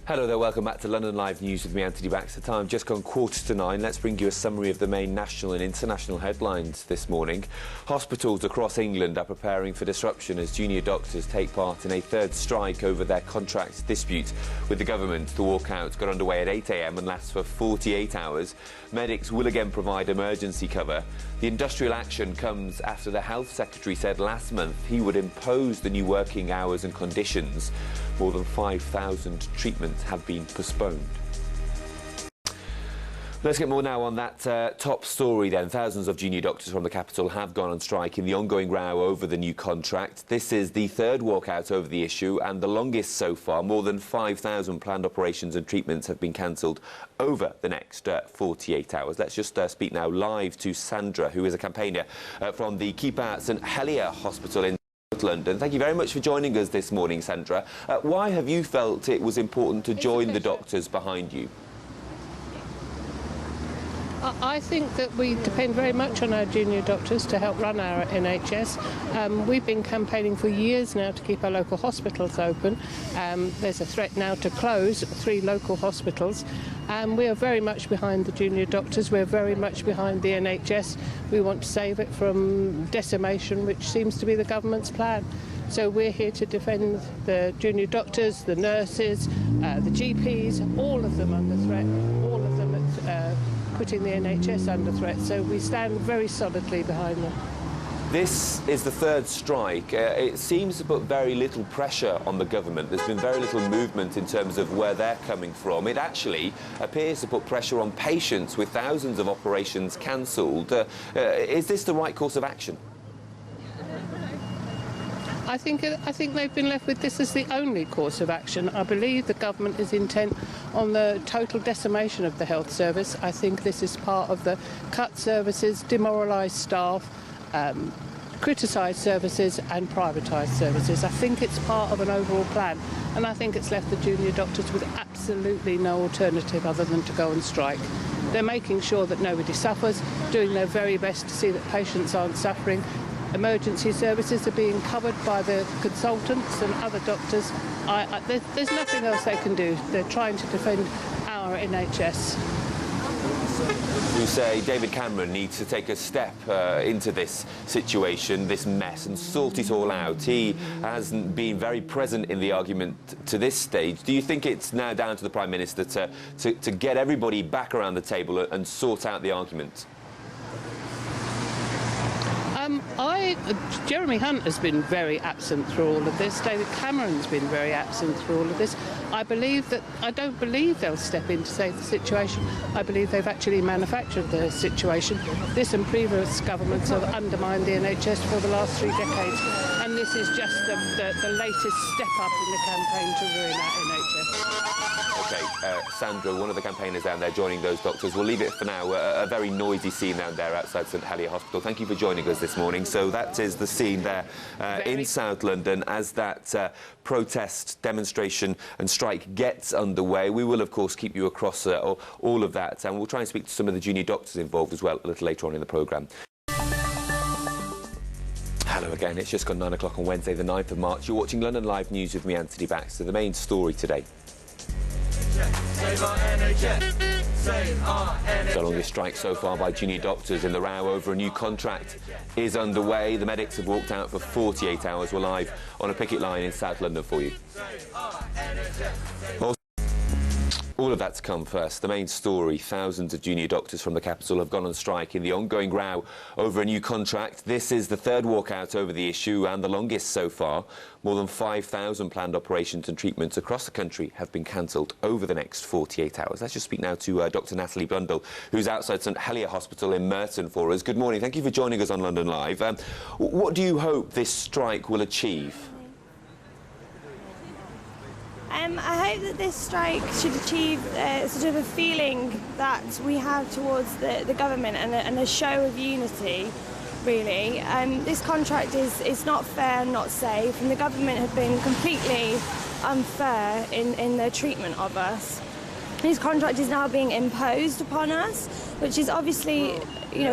Hello there, welcome back to London Live News with me, Anthony Baxter. Time just gone 9:15. Let's bring you a summary of the main national and international headlines this morning. Hospitals across England are preparing for disruption as junior doctors take part in a third strike over their contract dispute with the government. The walkout got underway at 8 a.m. and lasts for 48 hours. Medics will again provide emergency cover. The industrial action comes after the Health Secretary said last month he would impose the new working hours and conditions. More than 5,000 treatments have been postponed. Let's get more now on that top story then. Thousands of junior doctors from the capital have gone on strike in the ongoing row over the new contract. This is the third walkout over the issue and the longest so far. More than 5,000 planned operations and treatments have been cancelled over the next 48 hours. Let's just speak now live to Sandra, who is a campaigner from the St Helier Hospital in London. Thank you very much for joining us this morning, Sandra. Why have you felt it was important to join the doctors behind you? I think that we depend very much on our junior doctors to help run our NHS. We've been campaigning for years now to keep our local hospitals open. There's a threat now to close 3 local hospitals. We are very much behind the junior doctors. We're very much behind the NHS. We want to save it from decimation, which seems to be the government's plan. So we're here to defend the junior doctors, the nurses, the GPs, all of them under threat, all of them putting the NHS under threat. So we stand very solidly behind them. This is the third strike. It seems to put very little pressure on the government. There's been very little movement in terms of where they're coming from. It actually appears to put pressure on patients with thousands of operations cancelled. Is this the right course of action? I think they've been left with this as the only course of action. I believe the government is intent on the total decimation of the health service. I think this is part of the cut services, demoralised staff, criticised services and privatised services. I think it's part of an overall plan, and I think it's left the junior doctors with absolutely no alternative other than to go on strike. They're making sure that nobody suffers, doing their very best to see that patients aren't suffering. Emergency services are being covered by the consultants and other doctors. There's nothing else they can do. They're trying to defend our NHS. You say David Cameron needs to take a step into this situation, this mess, and sort it all out. He hasn't been very present in the argument to this stage. Do you think it's now down to the Prime Minister to get everybody back around the table and sort out the argument? Jeremy Hunt has been very absent through all of this. David Cameron's been very absent through all of this. I don't believe they'll step in to save the situation. I believe they've actually manufactured the situation. This and previous governments have undermined the NHS for the last 3 decades, and this is just the latest step up in the campaign to ruin our NHS. OK, Sandra, one of the campaigners down there joining those doctors. We'll leave it for now. A very noisy scene down there outside St Helier Hospital. Thank you for joining us this morning. So that is the scene there in South London as that protest, demonstration and strike gets underway. We will, of course, keep you across all of that, and we'll try and speak to some of the junior doctors involved as well a little later on in the programme. Hello again, it's just gone 9 o'clock on Wednesday the 9th of March. You're watching London Live News with me, Anthony Baxter. The main story today. Save our NHS. Save our NHS. The longest strike so far by junior doctors in the row over a new contract is underway. The medics have walked out for 48 hours. We're live on a picket line in South London for you. All of that to come first. The main story, thousands of junior doctors from the capital have gone on strike in the ongoing row over a new contract. This is the third walkout over the issue and the longest so far. More than 5,000 planned operations and treatments across the country have been cancelled over the next 48 hours. Let's just speak now to Dr Natalie Blundell, who's outside St Helier Hospital in Merton for us. Good morning. Thank you for joining us on London Live. What do you hope this strike will achieve? I hope that this strike should achieve sort of a feeling that we have towards the government and a show of unity, really. This contract is not fair and not safe, and the government have been completely unfair in their treatment of us. This contract is now being imposed upon us, which is obviously,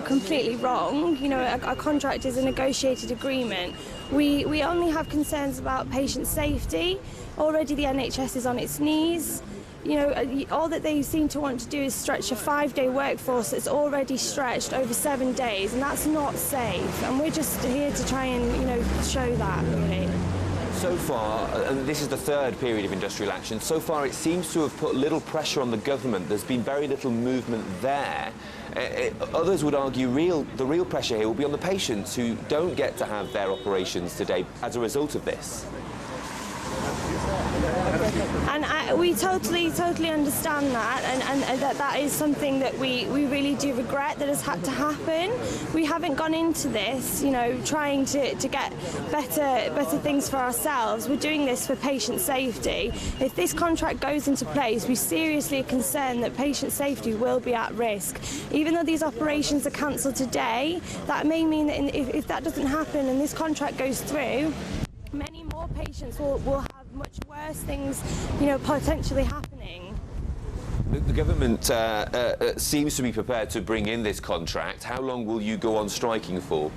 completely wrong. A contract is a negotiated agreement. We only have concerns about patient safety. Already the NHS is on its knees. you know, all that they seem to want to do is stretch a 5-day workforce that's already stretched over 7 days, and that's not safe. And we're just here to try and, you know, show that, really. So far, and this is the third period of industrial action, so far it seems to have put little pressure on the government. There's been very little movement there. Others would argue the real pressure here will be on the patients who don't get to have their operations today as a result of this. And we totally understand that, and that is something that we really do regret that has had to happen. We haven't gone into this, you know, trying to get better things for ourselves. We're doing this for patient safety. If this contract goes into place, we seriously are concerned that patient safety will be at risk. Even though these operations are cancelled today, that may mean that if that doesn't happen and this contract goes through, many more patients will have much worse things, you know, potentially happening. The government seems to be prepared to bring in this contract. How long will you go on striking for?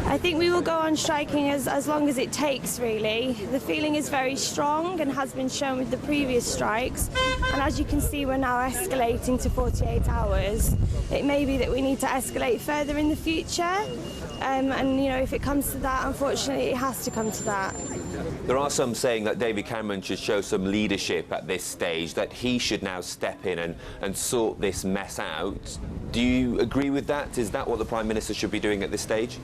I think we will go on striking as long as it takes, really. The feeling is very strong and has been shown with the previous strikes. And as you can see, we're now escalating to 48 hours. It may be that we need to escalate further in the future. And, you know, if it comes to that, unfortunately, it has to come to that. There are some saying that David Cameron should show some leadership at this stage, that he should now step in and sort this mess out. Do you agree with that? Is that what the Prime Minister should be doing at this stage?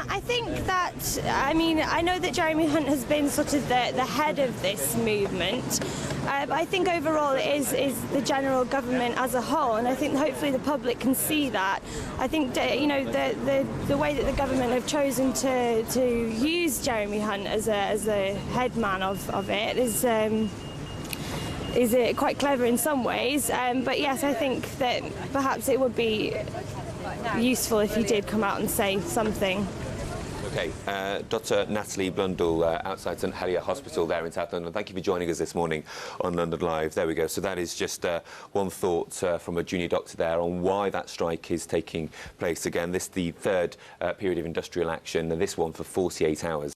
I think that, I mean, I know that Jeremy Hunt has been sort of the head of this movement, but I think overall it is the general government as a whole, and I think hopefully the public can see that. I think, you know, the way that the government have chosen to use Jeremy Hunt as a head man of it is quite clever in some ways, but yes, I think that perhaps it would be useful if he did come out and say something. OK, Dr Natalie Blundell outside St Helier Hospital there in South London. Thank you for joining us this morning on London Live. There we go. So that is just one thought from a junior doctor there on why that strike is taking place again. This is the third period of industrial action, and this one for 48 hours.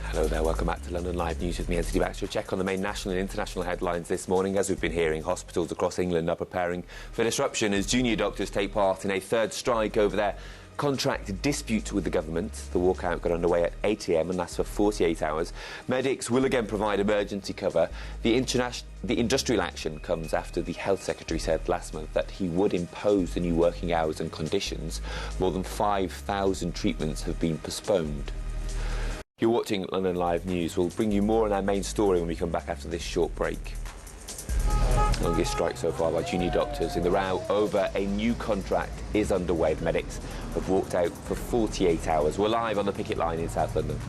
Hello there, welcome back to London Live News with me, Anthony Baxter. A check on the main national and international headlines this morning. As we've been hearing, hospitals across England are preparing for disruption as junior doctors take part in a third strike over their contract dispute with the government. The walkout got underway at 8 a.m. and lasts for 48 hours. Medics will again provide emergency cover. The industrial action comes after the Health Secretary said last month that he would impose the new working hours and conditions. More than 5,000 treatments have been postponed. You're watching London Live News. We'll bring you more on our main story when we come back after this short break. Longest strike so far by junior doctors in the row over a new contract is underway. The medics have walked out for 48 hours. We're live on the picket line in South London.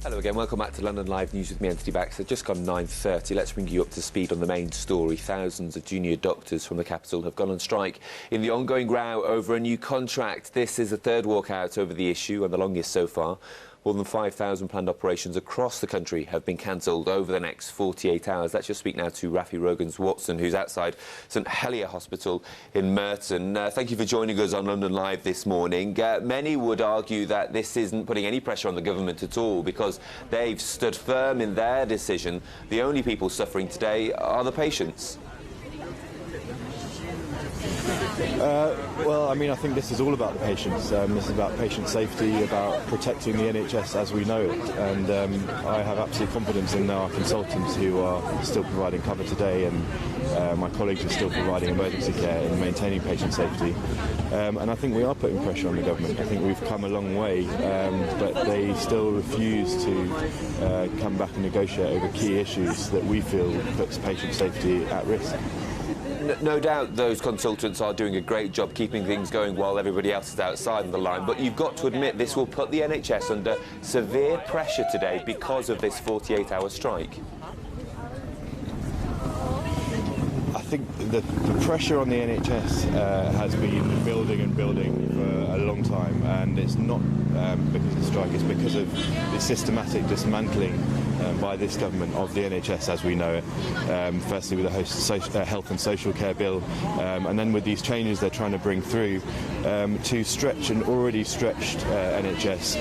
Hello again, welcome back to London Live News with me, Anthony Baxter. Just gone 9:30. Let's bring you up to speed on the main story. Thousands of junior doctors from the capital have gone on strike in the ongoing row over a new contract. This is the third walkout over the issue and the longest so far. More than 5,000 planned operations across the country have been cancelled over the next 48 hours. Let's just speak now to Rafi Rogans-Watson, who's outside St Helier Hospital in Merton. Thank you for joining us on London Live this morning. Many would argue that this isn't putting any pressure on the government at all because they've stood firm in their decision. The only people suffering today are the patients. Well, I mean, I think this is all about the patients. This is about patient safety, about protecting the NHS as we know it. And I have absolute confidence in our consultants who are still providing cover today, and my colleagues are still providing emergency care and maintaining patient safety. And I think we are putting pressure on the government. I think we've come a long way, but they still refuse to come back and negotiate over key issues that we feel puts patient safety at risk. No doubt those consultants are doing a great job keeping things going while everybody else is outside of the line, but you've got to admit this will put the NHS under severe pressure today because of this 48-hour strike. I think the pressure on the NHS has been building and building for a long time, and it's not because of the strike, it's because of the systematic dismantling by this government of the NHS as we know it. Firstly with the health and social care bill, and then with these changes they're trying to bring through to stretch an already stretched NHS,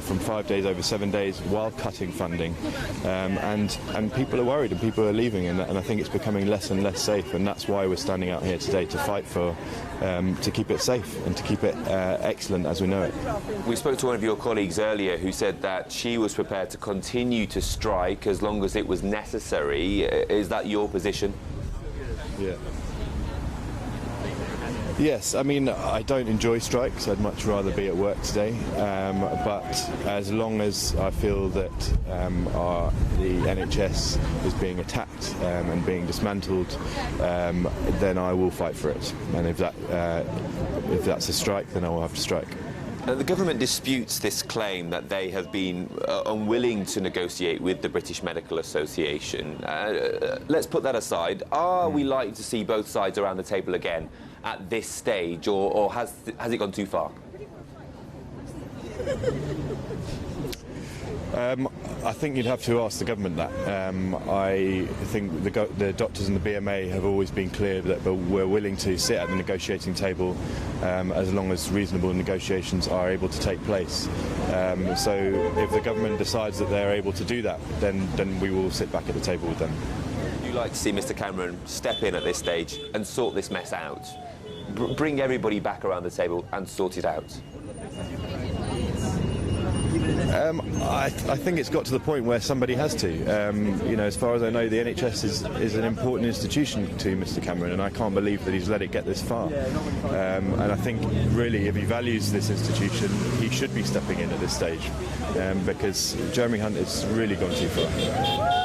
from 5 days over 7 days, while cutting funding, and people are worried and people are leaving, and I think it's becoming less and less safe, and that's why we're standing out here today to fight for to keep it safe and to keep it excellent as we know it. We spoke to one of your colleagues earlier who said that she was prepared to continue to strike as long as it was necessary. Is that your position? Yeah. Yes, I mean, I don't enjoy strikes. I'd much rather be at work today. But as long as I feel that the NHS is being attacked and being dismantled, then I will fight for it. And if that's a strike, then I will have to strike. The government disputes this claim that they have been unwilling to negotiate with the British Medical Association. Let's put that aside. Are we likely to see both sides around the table again at this stage, or has it gone too far? I think you'd have to ask the government that. I think the doctors and the BMA have always been clear that we're willing to sit at the negotiating table as long as reasonable negotiations are able to take place. So if the government decides that they're able to do that, then we will sit back at the table with them. Would you like to see Mr Cameron step in at this stage and sort this mess out? Bring everybody back around the table and sort it out? I think it's got to the point where somebody has to. As far as I know, the NHS is an important institution to Mr Cameron, and I can't believe that he's let it get this far. And I think, really, if he values this institution, he should be stepping in at this stage, because Jeremy Hunt has really gone too far.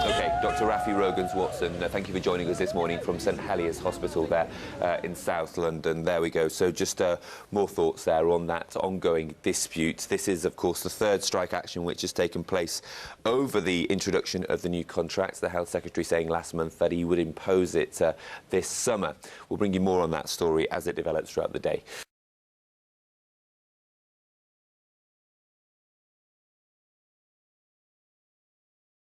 OK, Dr Rafi Rogans-Watson, thank you for joining us this morning from St Helier's Hospital there in South London. There we go. So just more thoughts there on that ongoing dispute. This is, of course, the third strike action which has taken place over the introduction of the new contracts. The Health Secretary saying last month that he would impose it this summer. We'll bring you more on that story as it develops throughout the day.